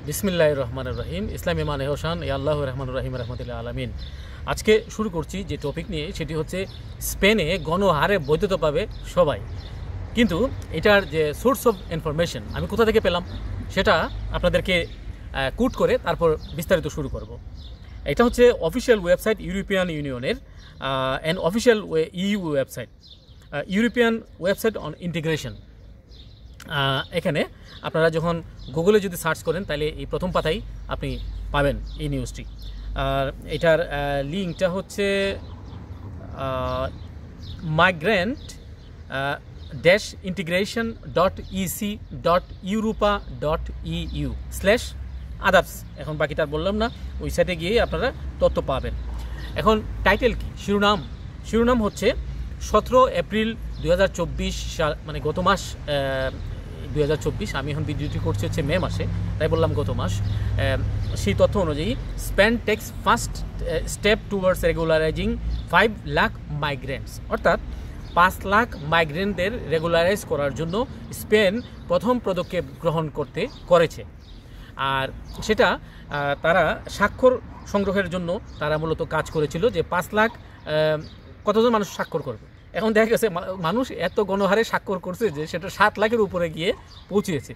বিসমিল্লাহির রহমানির রহিম। ইসলামী মানে হোসান এ আল্লাহ রহমান রহিম রহমতুল্লাহ আলমিন। আজকে শুরু করছি যে টপিক নিয়ে, সেটি হচ্ছে স্পেনে গণহারে বৈধতা পাবে সবাই, কিন্তু এটার যে সোর্স অফ ইনফরমেশন আমি কোথা থেকে পেলাম সেটা আপনাদেরকে কোট করে তারপর বিস্তারিত শুরু করব। এটা হচ্ছে অফিসিয়াল ওয়েবসাইট ইউরোপিয়ান ইউনিয়নের, and official EU website, European website on integration. এখানে আপনারা যখন গুগলে যদি সার্চ করেন তাহলে এই প্রথম পাতায় আপনি পাবেন এই নিউজটি। আর এটার লিঙ্কটা হচ্ছে migrant integration.ec.europa.eu/others। এখন বাকিটা বললাম না, ওই সাইটে গিয়ে আপনারা তথ্য পাবেন। এখন টাইটেল কি, শিরোনাম হচ্ছে 17 এপ্রিল 2024 সাল, মানে গত মাস 2024। আমি এখন ভিডিওটি করছি হচ্ছে মে মাসে, তাই বললাম গত মাস। সেই তথ্য অনুযায়ী Spain takes first step towards regularising 5 lakh migrants, অর্থাৎ 5 লাখ মাইগ্রেন্টদের রেগুলারাইজ করার জন্য স্পেন প্রথম পদক্ষেপ গ্রহণ করেছে। আর সেটা তারা স্বাক্ষর সংগ্রহের জন্য তারা মূলত কাজ করেছিল, যে 5 লাখ কতজন মানুষ স্বাক্ষর করবে। এখন দেখা গেছে মানুষ এত গণহারে স্বাক্ষর করছে যে সেটা 7 লাখের উপরে গিয়ে পৌঁছেছে।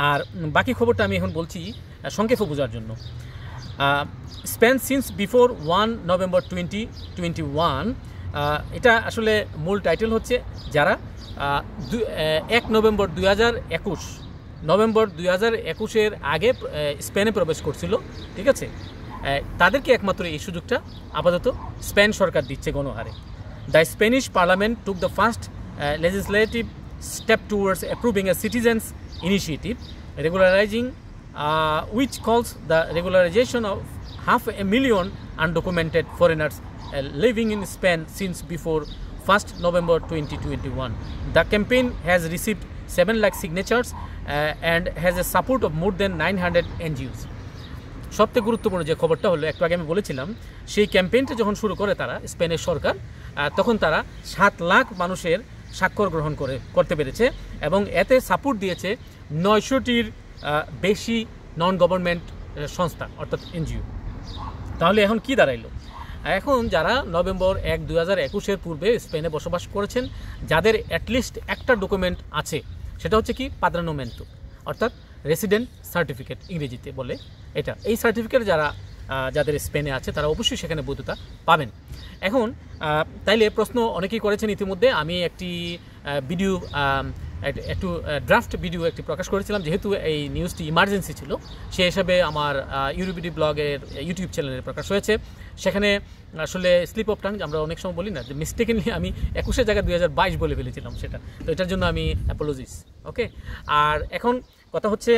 আর বাকি খবরটা আমি এখন বলছি সংক্ষেপে বোঝার জন্য। স্পেন সিন্স বিফোর 1 নভেম্বর 2021, এটা আসলে মূল টাইটেল হচ্ছে যারা 1 নভেম্বর 2021 আগে স্পেনে প্রবেশ করছিল, ঠিক আছে, তাদেরকে একমাত্র এই সুযোগটা আপাতত স্পেন সরকার দিচ্ছে গণহারে। The Spanish Parliament took the first legislative step towards approving a citizens' initiative, which calls the regularization of 500,000 undocumented foreigners living in Spain since before 1st November 2021. The campaign has received 7 lakh signatures and has a support of more than 900 NGOs. সবথেকে গুরুত্বপূর্ণ যে খবরটা হলো, একটু আগে আমি বলেছিলাম, সেই ক্যাম্পেইনটা যখন শুরু করে তারা, স্পেনের সরকার, তখন তারা 7 লাখ মানুষের স্বাক্ষর গ্রহণ করতে পেরেছে, এবং এতে সাপোর্ট দিয়েছে 900টির বেশি নন গভর্নমেন্ট সংস্থা, অর্থাৎ এনজিও। তাহলে এখন কি দাঁড়াইলো? এখন যারা নভেম্বর 1, 2021 পূর্বে স্পেনে বসবাস করেছেন, যাদের অ্যাটলিস্ট একটা ডকুমেন্ট আছে, সেটা হচ্ছে কি পাদ্রানোমেন্টো, অর্থাৎ রেসিডেন্ট সার্টিফিকেট ইংরেজিতে বলে এটা। এই সার্টিফিকেট যাদের স্পেনে আছে তারা অবশ্যই সেখানে বৈধতা পাবেন। এখন তাইলে প্রশ্ন অনেকেই করেছেন ইতিমধ্যে। আমি একটি ভিডিও, একটু ড্রাফট ভিডিও একটি প্রকাশ করেছিলাম, যেহেতু এই নিউজটি ইমার্জেন্সি ছিল, সেই হিসাবে আমার ইউরোবিডি ব্লগের ইউটিউব চ্যানেলে প্রকাশ হয়েছে। সেখানে আসলে স্লিপ অফ টাং আমরা অনেক সময় বলি না, যে মিস্টেকেনলি আমি 21 জায়গায় 2022 বলে ফেলেছিলাম সেটা, তো এটার জন্য আমি অ্যাপোলজিস। ওকে, আর এখন কথা হচ্ছে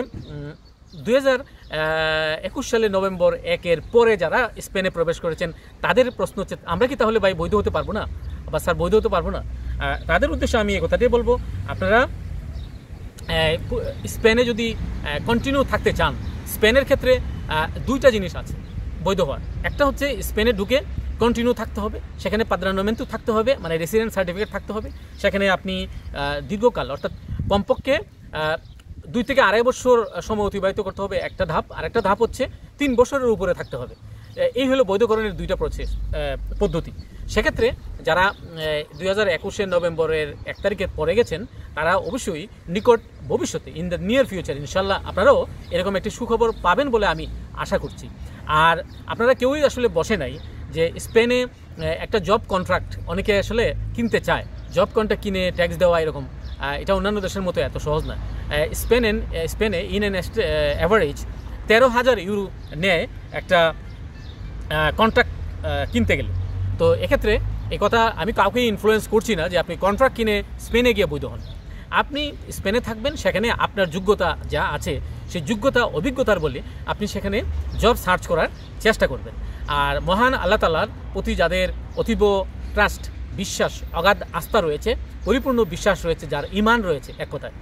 2021 সালে নভেম্বর 1 পরে যারা স্পেনে প্রবেশ করেছেন তাদের প্রশ্ন হচ্ছে, আমরা কি তাহলে ভাই বৈধ হতে পারবো না, বা স্যার বৈধ হতে পারবো না? তাদের উদ্দেশ্যে আমি এই কথাটাই বলবো, আপনারা স্পেনে যদি কন্টিনিউ থাকতে চান, স্পেনের ক্ষেত্রে 2টা জিনিস আছে বৈধ হওয়ার। একটা হচ্ছে স্পেনে ঢুকে কন্টিনিউ থাকতে হবে, সেখানে পাদ্রানোমেন্টো থাকতে হবে, মানে রেসিডেন্ট সার্টিফিকেট থাকতে হবে। সেখানে আপনি দীর্ঘকাল, অর্থাৎ কমপক্ষে 2 থেকে 2.5 বছর সময় অতিবাহিত করতে হবে, একটা ধাপ। আরেকটা ধাপ হচ্ছে 3 বছরের উপরে থাকতে হবে। এই হলো বৈধকরণের 2টা পদ্ধতি। সেক্ষেত্রে যারা 2021 নভেম্বরের 1 তারিখের পরে গেছেন, তারা অবশ্যই নিকট ভবিষ্যতে, ইন দ্য নিয়ার ফিউচার, ইনশাল্লাহ আপনারাও এরকম একটি সুখবর পাবেন বলে আমি আশা করছি। আর আপনারা কেউই আসলে বসে নাই যে স্পেনে একটা জব কন্ট্রাক্ট অনেকে আসলে কিনতে চায়, জব কন্ট্রাক্ট কিনে ট্যাক্স দেওয়া, এরকম এটা অন্যান্য দেশের মতো এত সহজ না। স্পেনে ইন অ্যান অ্যাভারেজ 13,000 ইউরো নেয় একটা কন্ট্রাক্ট কিনতে গেলে। তো এক্ষেত্রে এই কথা আমি কাউকে ইনফ্লুয়েন্স করছি না যে আপনি কন্ট্রাক্ট কিনে স্পেনে গিয়ে বৈধ হন। আপনি স্পেনে থাকবেন, সেখানে আপনার যোগ্যতা যা আছে সেই যোগ্যতা অভিজ্ঞতার বলে আপনি সেখানে জব সার্চ করার চেষ্টা করবেন। আর মহান আল্লাহ তাআলার প্রতি যাদের অতীব ট্রাস্ট, বিশ্বাস, অগাধ আস্থা রয়েছে, পরিপূর্ণ বিশ্বাস রয়েছে, যার ঈমান রয়েছে, এক কথায়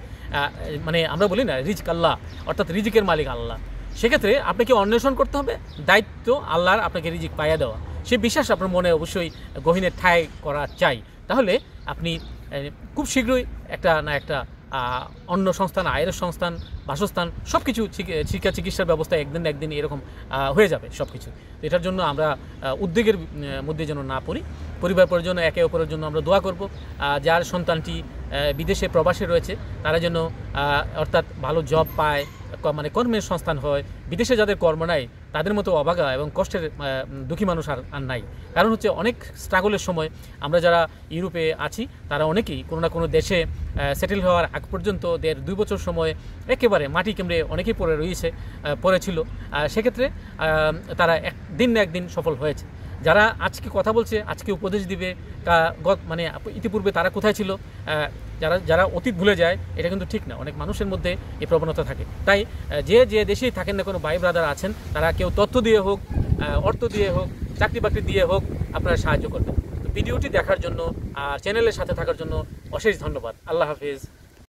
মানে আমরা বলি না রিজক আল্লাহ, অর্থাৎ রিজিকের মালিক আল্লাহ, সেক্ষেত্রে আপনাকে অন্বেষণ করতে হবে, দায়িত্ব আল্লাহর আপনাকে রিজিক পাইয়ে দেওয়া। সেই বিশ্বাস আপনার মনে অবশ্যই গহীনে ঠাঁই করা চাই, তাহলে আপনি খুব শীঘ্রই একটা অন্য সংস্থান, আয়ের সংস্থান, বাসস্থান সব কিছু, শিক্ষা চিকিৎসার ব্যবস্থা একদিন না একদিন এরকম হয়ে যাবে সব কিছু। এটার জন্য আমরা উদ্বেগের মধ্যে যেন না পড়ি। পরিবার পরিজন একে অপরের জন্য আমরা দোয়া করব। যার সন্তানটি বিদেশে প্রবাসে রয়েছে তারা যেন অর্থাৎ ভালো জব পায়, মানে কর্মের সংস্থান হয়। বিদেশে যাদের কর্ম নাই তাদের মতো অভাগা এবং কষ্টের দুঃখী মানুষ আর নাই। কারণ হচ্ছে অনেক স্ট্রাগলের সময় আমরা যারা ইউরোপে আছি তারা অনেকেই কোনো না কোনো দেশে সেটেল হওয়ার আগ পর্যন্ত 1.5-2 বছর সময় একেবারে মাটি কেমড়ে অনেকেই পড়েছিল। সেক্ষেত্রে তারা একদিন না একদিন সফল হয়েছে। যারা আজকে কথা বলছে, আজকে উপদেশ দিবে, মানে ইতিপূর্বে তারা কোথায় ছিল, যারা অতীত ভুলে যায়, এটা কিন্তু ঠিক না। অনেক মানুষের মধ্যে এই প্রবণতা থাকে। তাই যে দেশেই থাকেন না কোনো ভাই ব্রাদার আছেন, তারা কেউ তথ্য দিয়ে হোক, অর্থ দিয়ে হোক, চাকরি বাকরি দিয়ে হোক আপনারা সাহায্য করবেন। তো ভিডিওটি দেখার জন্য আর চ্যানেলের সাথে থাকার জন্য অশেষ ধন্যবাদ। আল্লাহ হাফিজ।